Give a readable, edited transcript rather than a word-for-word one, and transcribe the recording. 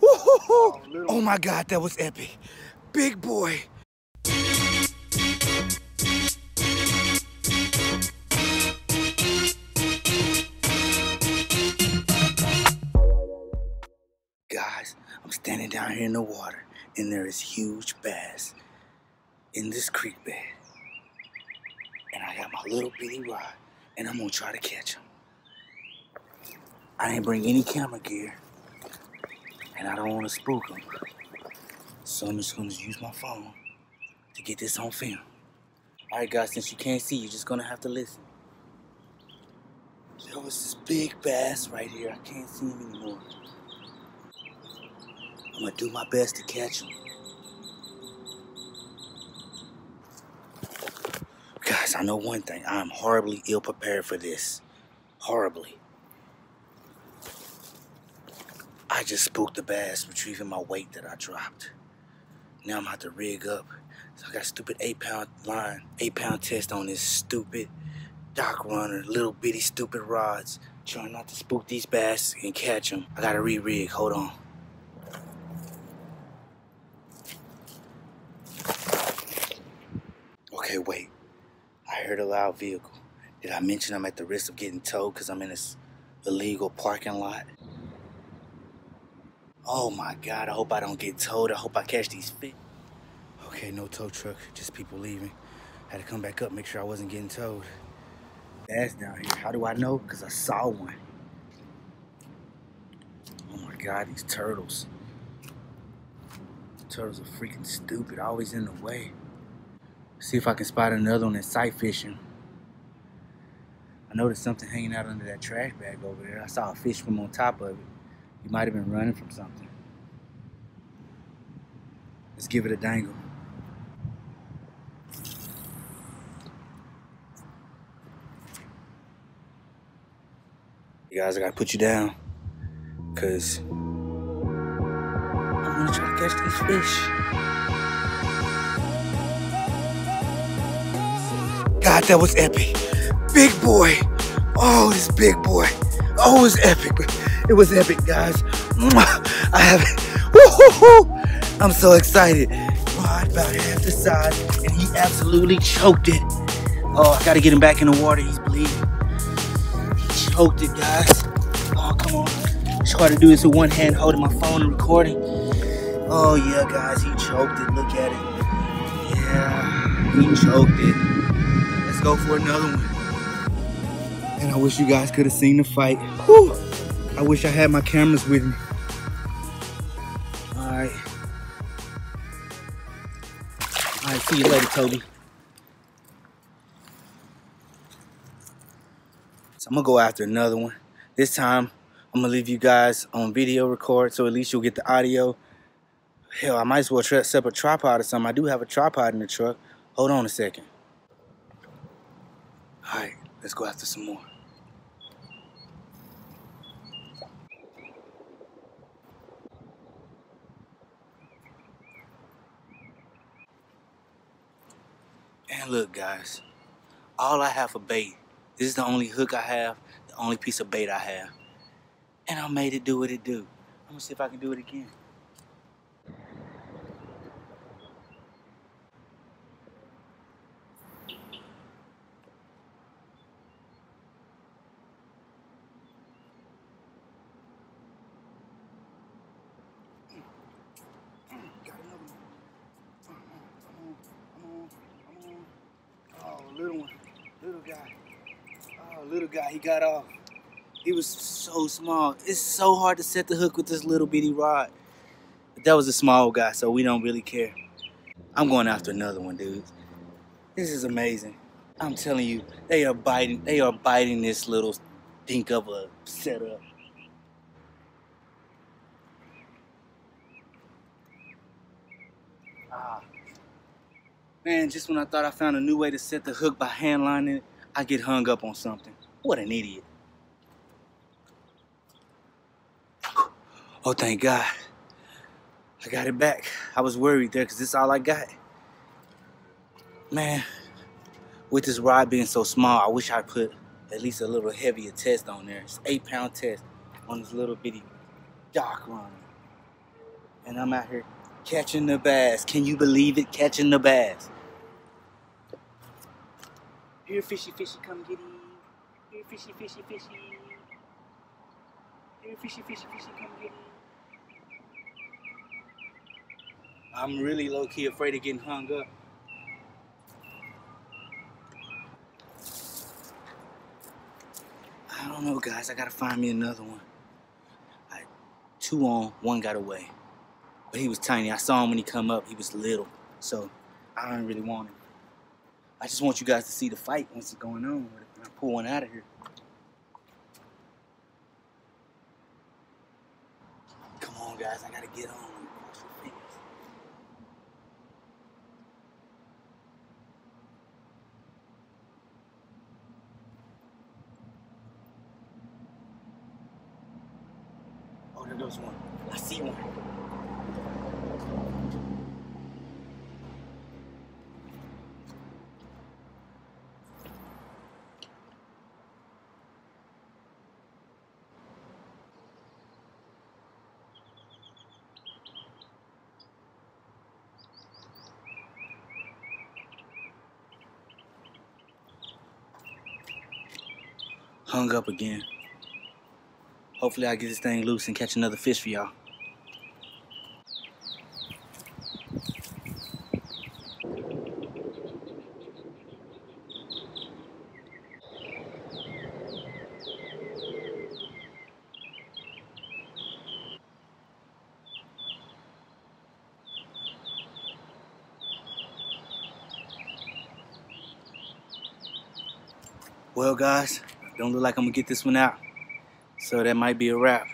Woo-hoo-hoo. Oh my God, that was epic. Big boy. Guys, I'm standing down here in the water, and there is huge bass in this creek bed. And I got my little bitty rod, and I'm gonna try to catch them. I didn't bring any camera gear, and I don't want to spook them. So I'm just gonna use my phone to get this on film. All right, guys, since you can't see, you're just gonna have to listen. There was this big bass right here. I can't see him anymore. I'm gonna do my best to catch him. Guys, I know one thing. I'm horribly ill prepared for this. Horribly. I just spooked the bass, retrieving my weight that I dropped. Now I'm gonna have to rig up. So I got a stupid 8-pound line, 8-pound test on this stupid dock runner, little bitty stupid rods. Trying not to spook these bass and catch them. I gotta re-rig, hold on. Okay, wait. I heard a loud vehicle. Did I mention I'm at the risk of getting towed because I'm in this illegal parking lot? Oh my God, I hope I don't get towed. I hope I catch these fish. Okay, no tow truck, just people leaving. Had to come back up, make sure I wasn't getting towed. Bass down here. How do I know? Because I saw one. Oh my God, these turtles. Turtles are freaking stupid, always in the way. See if I can spot another one that's sight fishing. I noticed something hanging out under that trash bag over there. I saw a fish swim on top of it. He might have been running from something. Let's give it a dangle. You guys, I gotta put you down, cause I'm gonna try to catch these fish. God, that was epic. Big boy. Oh, this big boy. Oh, it was epic. It was epic, guys. I have it. Woo-hoo-hoo. I'm so excited. Rod about half the size, and he absolutely choked it. Oh, I gotta get him back in the water. He's bleeding. He choked it, guys. Oh, come on. Try to do this with one hand, holding my phone and recording. Oh, yeah, guys, he choked it. Look at it. Yeah, he choked it. Let's go for another one. And I wish you guys could have seen the fight. Whew. I wish I had my cameras with me. Alright. Alright, see you later, Toby. So I'm gonna go after another one. This time, I'm gonna leave you guys on video record, so at least you'll get the audio. Hell, I might as well set up a tripod or something. I do have a tripod in the truck. Hold on a second. Alright, let's go after some more. And look, guys, all I have for bait, this is the only hook I have, the only piece of bait I have. And I made it do what it do. I'm gonna see if I can do it again. Little one, little guy. Oh, little guy, he got off. He was so small. It's so hard to set the hook with this little bitty rod. But that was a small guy, so we don't really care. I'm going after another one, dudes. This is amazing. I'm telling you, they are biting this little dink of a setup. Man, just when I thought I found a new way to set the hook by hand lining it, I get hung up on something. What an idiot. Oh, thank God. I got it back. I was worried there because this is all I got. Man, with this rod being so small, I wish I put at least a little heavier test on there. It's 8-pound test on this little bitty dock runner. And I'm out here catching the bass. Can you believe it? Catching the bass. Here, fishy, fishy, come get him. Here, fishy, fishy, fishy. Here, fishy, fishy, fishy, come get him. I'm really low-key afraid of getting hung up. I don't know, guys. I gotta find me another one. I had 2 on, 1 got away. But he was tiny. I saw him when he come up. He was little. So I don't really want him. I just want you guys to see the fight once it's going on when I pull one out of here. Come on, guys. I gotta get on. Cross your fingers. Oh, there goes one. I see one. Hung up again. Hopefully I get this thing loose and catch another fish for y'all. Well, guys, don't look like I'm gonna get this one out. So that might be a wrap.